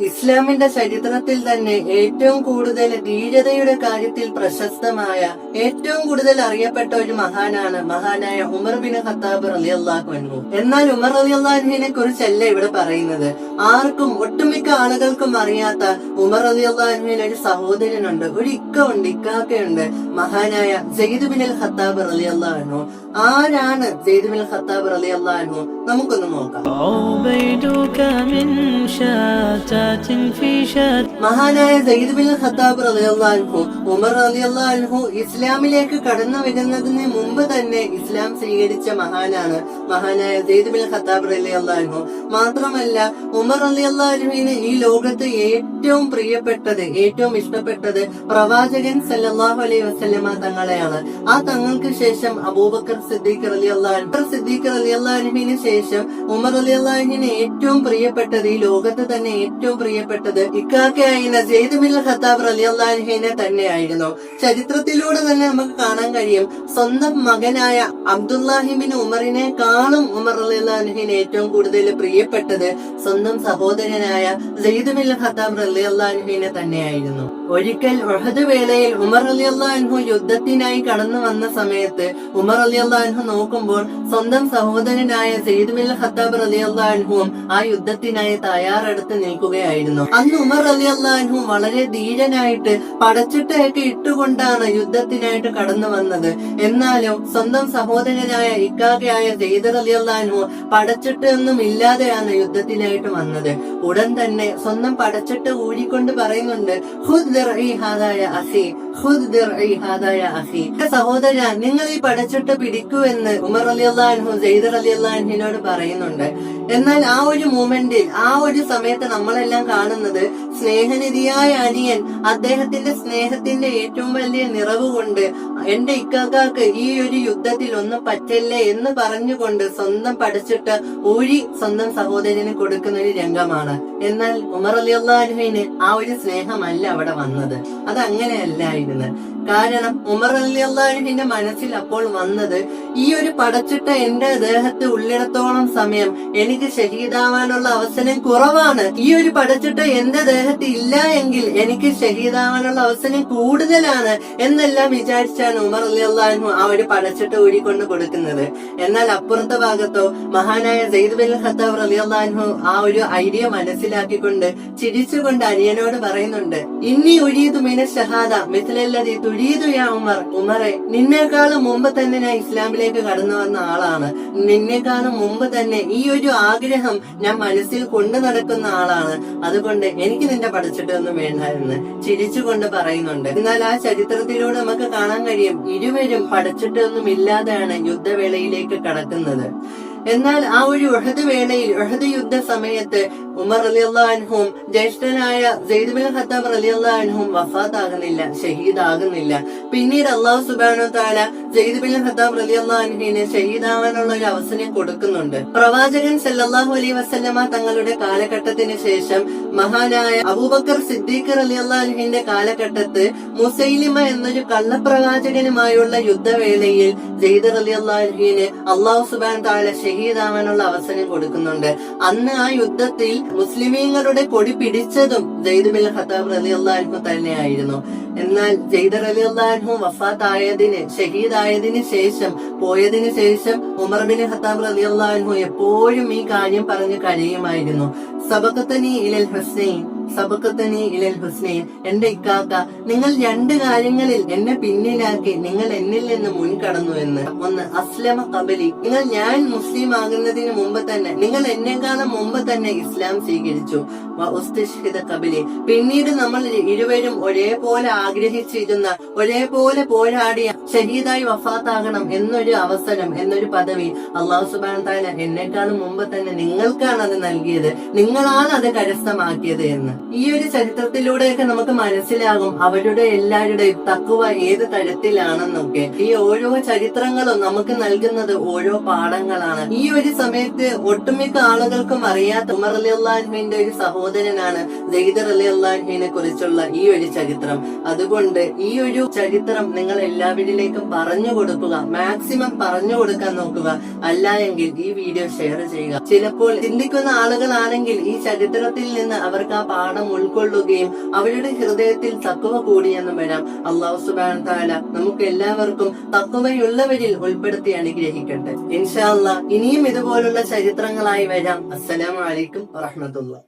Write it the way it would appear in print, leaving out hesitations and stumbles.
ഇസ്ലാമിന്റെ ചരിത്രത്തിൽ തന്നെ ഏറ്റവും കൂടുതൽ ധീരതയുടെ കാര്യത്തിൽ പ്രശസ്തമായ ഏറ്റവും കൂടുതൽ അറിയപ്പെട്ട ഒരു മഹാനായ ഉമർ ബിൻ ഖത്താബ് റളിയല്ലാഹു അൻഹു. എന്നാൽ ഉമർ റളിയല്ലാഹു അൻഹുവിനെ കുറിച്ചല്ല ഇവിടെ പറയുന്നത്. ആർക്കും ഒട്ടുമിക്ക ആളുകൾക്കും അറിയാത്ത ഉമർ റളിയല്ലാഹു അൻഹുവിന് ഒരു സഹോദരനുണ്ട്, ഒരു ഇക്കാക്കയുണ്ട്, മഹാനായ സെയ്ദ് ബിൻ ഖത്താബ് റളിയല്ലാഹു അൻഹു. ആരാണ് സെയ്ദ് ബിൻ ഖത്താബ് റളിയല്ലാഹു അൻഹു? നമുക്കൊന്ന് നോക്കാം. മഹാനായ സെയ്ദ് ബിൻ ഖത്താബ് റളിയല്ലാഹു അൻഹു ഉമർ റളിയല്ലാഹു അൻഹു ഇസ്ലാമിലേക്ക് കടന്നു വരുന്നതിന് മുമ്പ് തന്നെ ഇസ്ലാം സ്വീകരിച്ച മഹാനായ സെയ്ദ് ബിൻ ഖത്താബ് റളിയല്ലാഹു അൻഹു. മാത്രമല്ല ഉമർ റളിയല്ലാഹു അൻഹുവിന് ഈ ലോകത്ത് ഏറ്റവും പ്രിയപ്പെട്ടത്, ഏറ്റവും ഇഷ്ടപ്പെട്ടത് പ്രവാചകൻ സല്ലല്ലാഹു അലൈഹി വസല്ലമ തങ്ങളെയാണ്. ആ തങ്ങൾക്ക് ശേഷം അബൂബക്കർ സിദ്ദീഖ് റളിയല്ലാഹു അൻഹുവിന് ശേഷം ഉമർ റളിയല്ലാഹു അൻഹുവിന് ഏറ്റവും പ്രിയപ്പെട്ടത്, ഈ ലോകത്ത് തന്നെ ഏറ്റവും പ്രിയപ്പെട്ടത് ഇക്കാക്കയായിരുന്ന സെയ്ദ് ബിൻ ഖത്താബ് റളിയല്ലാഹു അൻഹുവിനെ തന്നെയായിരുന്നു. ചരിത്രത്തിലൂടെ തന്നെ നമുക്ക് കാണാൻ കഴിയും, സ്വന്തം മകനായ അബ്ദുല്ലാഹി ബിൻ ഉമറിനെക്കാളും ഉമർ റളിയല്ലാഹു അൻഹുവിന് ഏറ്റവും കൂടുതൽ പ്രിയപ്പെട്ടത് സ്വന്തം സഹോദരനായ സെയ്ദ് ബിൻ ഖത്താബ് റളിയല്ലാഹു അൻഹുവിനെ തന്നെയായിരുന്നു. ഒരിക്കൽ ഉഹദ് വേളയിൽ ഉമർ റളിയല്ലാഹു അൻഹു യുദ്ധത്തിനായി കടന്നു വന്ന സമയത്ത് ഉമർ റളിയല്ലാഹു അൻഹു നോക്കുമ്പോൾ സ്വന്തം സഹോദരനായ സെയ്ദ് ബിൻ ഖത്താബ് റളിയല്ലാഹു അൻഹുവും ആ യുദ്ധത്തിനായി തയ്യാറെടുത്ത് നിൽക്കുകയായിരുന്നു. അന്ന് ഉമർ റളിയല്ലാഹു അൻഹു വളരെ ധീരനായിട്ട് പടച്ചിട്ടയൊക്കെ ഇട്ടുകൊണ്ടാണ് യുദ്ധത്തിനായിട്ട് കടന്നു വന്നത്. എന്നാലും സ്വന്തം സഹോദരനായ ഇക്കാക്കയായ സെയ്ദ് റളിയല്ലാഹു അൻഹു പടച്ചിട്ട് ഒന്നും ഇല്ലാതെയാണ് യുദ്ധത്തിനായിട്ട് വന്നത്. ഉടൻ തന്നെ സ്വന്തം പടച്ചിട്ട് ഊരിക്കൊണ്ട് പറയുന്നുണ്ട്, സഹോദര, നിങ്ങൾ ഈ പടച്ചിട്ട് പിടിക്കൂ എന്ന് ഉമർ റളിയല്ലാഹു അൻഹു സെയ്ദ് റളിയല്ലാഹു അൻഹുവിനോട് പറയുന്നുണ്ട്. എന്നാൽ ആ ഒരു മൂമെന്റിൽ, ആ ഒരു സമയത്ത് നമ്മളെല്ലാം കാണുന്നത് സ്നേഹനിധിയായ അനിയൻ അദ്ദേഹത്തിന്റെ സ്നേഹത്തിന്റെ ഏറ്റവും വലിയ നിറവ് കൊണ്ട് എന്റെ ഇക്കാക്ക് ഈ ഒരു യുദ്ധത്തിൽ ഒന്നും പറ്റില്ലേ എന്ന് പറഞ്ഞുകൊണ്ട് സ്വന്തം പഠിച്ചിട്ട് ഊഴി സ്വന്തം സഹോദരന് കൊടുക്കുന്ന ഒരു രംഗമാണ്. എന്നാൽ ഉമർ റളിയല്ലാഹു അൻഹുവിന് ആ ഒരു സ്നേഹമല്ല അവിടെ വന്നത്. അത് അങ്ങനെയല്ലായിരുന്നു. കാരണം ഉമർ റളിയല്ലാഹു അൻഹുവിന്റെ മനസ്സിൽ അപ്പോൾ വന്നത്, ഈ ഒരു പടച്ചിട്ട എന്റെ ദേഹത്ത് ഉള്ളിടത്തോളം സമയം എനിക്ക് ഷഹീദാവാനുള്ള അവസരം കുറവാണ്. ഈ ഒരു പടച്ചിട്ട എന്റെ ദേഹത്ത് ഇല്ല എങ്കിൽ എനിക്ക് ഷഹീദാവാനുള്ള അവസരം കൂടുതലാണ് എന്നെല്ലാം വിചാരിച്ചാണ് ഉമർ റളിയല്ലാഹു അൻഹു ആ ഒരു പടച്ചിട്ട് ഊരിക്കൊണ്ട് കൊടുക്കുന്നത്. എന്നാൽ അപ്പുറത്തെ ഭാഗത്തോ മഹാനായ സെയ്ദ് ബിൻ ഖത്താബ് റളിയല്ലാഹു അൻഹു ആ ഒരു ഐഡിയ മനസ്സിലാക്കിക്കൊണ്ട് ചിരിച്ചുകൊണ്ട് അനിയനോട് പറയുന്നുണ്ട്, ഇന്നി ഉരീദു മിന ഷഹാദ മിസ്ലല്ലദി തുരീദു യാ ഉമർ. ഉമറെ, നിന്നേക്കാളും മുമ്പ് തന്നെ ഞാൻ ഇസ്ലാമിലേക്ക് കടന്നു വന്ന ആളാണ്. നിന്നേക്കാളും മുമ്പ് തന്നെ ഈ ഒരു ആഗ്രഹം ഞാൻ മനസ്സിൽ കൊണ്ടു നടക്കുന്ന ആളാണ്. അതുകൊണ്ട് എനിക്ക് നിന്റെ പഠിച്ചിട്ടൊന്നും വേണ്ടായിരുന്നു ചിരിച്ചുകൊണ്ട് പറയുന്നുണ്ട്. എന്നാൽ ആ ചരിത്രത്തിലൂടെ നമുക്ക് കാണാൻ കഴിയും, ഇരുവരും പഠിച്ചിട്ടൊന്നും ഇല്ലാതെയാണ് യുദ്ധവേളയിലേക്ക് കടക്കുന്നത്. എന്നാൽ ആ ഒരു ഉഹദ് വേളയിൽ, ഉഹദ് യുദ്ധ സമയത്ത് ഉമർ റളിയല്ലാഹു അൻഹും ജ്യേഷ്ഠനായ സെയ്ദ് ബിൻ ഖത്താബ് റളിയല്ലാഹു അൻഹും വഫാത്താകുന്നില്ല, ഷഹീദാകുന്നില്ല. പിന്നീട് അല്ലാഹു സുബ്ഹാനഹു വ തആല സെയ്ദ് ബിൻ ഖത്താബ് റളിയല്ലാഹു അൻഹുവിനെ ഷഹീദാവാനുള്ള ഒരു അവസരം കൊടുക്കുന്നുണ്ട്. പ്രവാചകൻ സല്ലല്ലാഹു അലൈഹി വസല്ലമ തങ്ങളുടെ കാലഘട്ടത്തിന് ശേഷം മഹാനായ അബൂബക്കർ സിദ്ദീഖ് റളിയല്ലാഹു അൻഹുവിന്റെ കാലഘട്ടത്ത് മുസൈലിമ എന്നൊരു കള്ളപ്രവാചകനുമായുള്ള യുദ്ധവേളയിൽ സെയ്ദ് റളിയല്ലാഹു അൻഹുവിന് അല്ലാഹു സുബ്ഹാനഹു വ തആല ഷഹീദാവാനുള്ള അവസരം കൊടുക്കുന്നുണ്ട്. അന്ന് ആ യുദ്ധത്തിൽ മുസ്ലിമീങ്ങളുടെ കൊടി പിടിച്ചതും സെയ്ദ് ബിൻ ഖത്താബ് റളിയല്ലാഹു അൻഹു തന്നെയായിരുന്നു. എന്നാൽ സെയ്ദ് റളിയല്ലാഹു അൻഹു വഫാത്തായതിന്, ഷഹീദായതിന് ശേഷം, പോയതിനു ശേഷം ഉമർ ബിൻ ഖത്താബ് റളിയല്ലാഹു അൻഹു എപ്പോഴും ഈ കാര്യം പറഞ്ഞ് കരയുമായിരുന്നു. സബഖതനി ഇലൽ ഹുസ്നൈൻ, സബഖതനി ഇലൽ ഹുസ്നൈൻ. എന്റെ ഇക്കാക്ക, നിങ്ങൾ രണ്ട് കാര്യങ്ങളിൽ എന്നെ പിന്നിലാക്കി നിങ്ങൾ എന്നിൽ നിന്ന് മുൻകടന്നു എന്ന്. ഒന്ന്, അസ്ലമ ഖബലി, ഞാൻ മുസ്ലിം ആകുന്നതിന് മുമ്പ് തന്നെ, നിങ്ങൾ എന്നെക്കാളും മുമ്പ് തന്നെ ഇസ്ലാം സ്വീകരിച്ചു. ഉസ്തുഷ്ഹിദ ഖബലി, പിന്നീട് നമ്മൾ ഇരുവരും ഒരേപോലെ ആഗ്രഹിച്ചിരുന്ന, ഒരേപോലെ പോരാടിയ, ഷഹീദായി വഫാത്താകണം എന്നൊരു അവസരം, എന്നൊരു പദവി അല്ലാഹു സുബ്ഹാനഹു വ തആല എന്നെക്കാളും മുമ്പ് തന്നെ നിങ്ങൾക്കാണ് അത് നൽകിയത്, നിങ്ങളാണ് അത് കരസ്ഥമാക്കിയത് എന്ന്. ഈ ഒരു ചരിത്രത്തിലൂടെയൊക്കെ നമുക്ക് മനസ്സിലാകും അവരുടെ എല്ലാവരുടെയും തഖ്വ ഏത് തരത്തിലാണെന്നൊക്കെ. ഈ ഓരോ ചരിത്രങ്ങളും നമുക്ക് നൽകുന്നത് ഓരോ പാഠങ്ങളാണ്. ഈ ഒരു സമയത്ത് ഒട്ടുമിക്ക ആളുകൾക്കും അറിയാത്ത ഉമർ റളിയല്ലാഹു അൻഹുവിന്റെ ഒരു സഹോദരനാണ് സെയ്ദ് റളിയല്ലാഹു അൻഹുവിനെ കുറിച്ചുള്ള ഈ ഒരു ചരിത്രം. അതുകൊണ്ട് ഈ ഒരു ചരിത്രം നിങ്ങൾ എല്ലാവരിലേക്കും പറഞ്ഞു കൊടുക്കുക, മാക്സിമം പറഞ്ഞു കൊടുക്കാൻ നോക്കുക. അല്ല എങ്കിൽ ഈ വീഡിയോ ഷെയർ ചെയ്യുക. ചിലപ്പോൾ ചിന്തിക്കുന്ന ആളുകളാണെങ്കിൽ ഈ ചരിത്രത്തിൽ നിന്ന് അവർക്ക് ആ പാഠം ഉൾക്കൊള്ളുകയും അവരുടെ ഹൃദയത്തിൽ തഖ്വ കൂടിയെന്നും വരാം. അല്ലാഹു സുബ്ഹാനഹു തആല നമുക്ക് എല്ലാവർക്കും തഖ്വയുള്ളവരിൽ ഉൾപ്പെടുത്തി അനുഗ്രഹിക്കട്ടെ. ഇൻഷാ അല്ലാഹ് ഇനിയും ഇതുപോലുള്ള ചരിത്രങ്ങളായി വരാം. അസ്സലാമു അലൈക്കും വറഹ്മത്തുള്ളാഹി.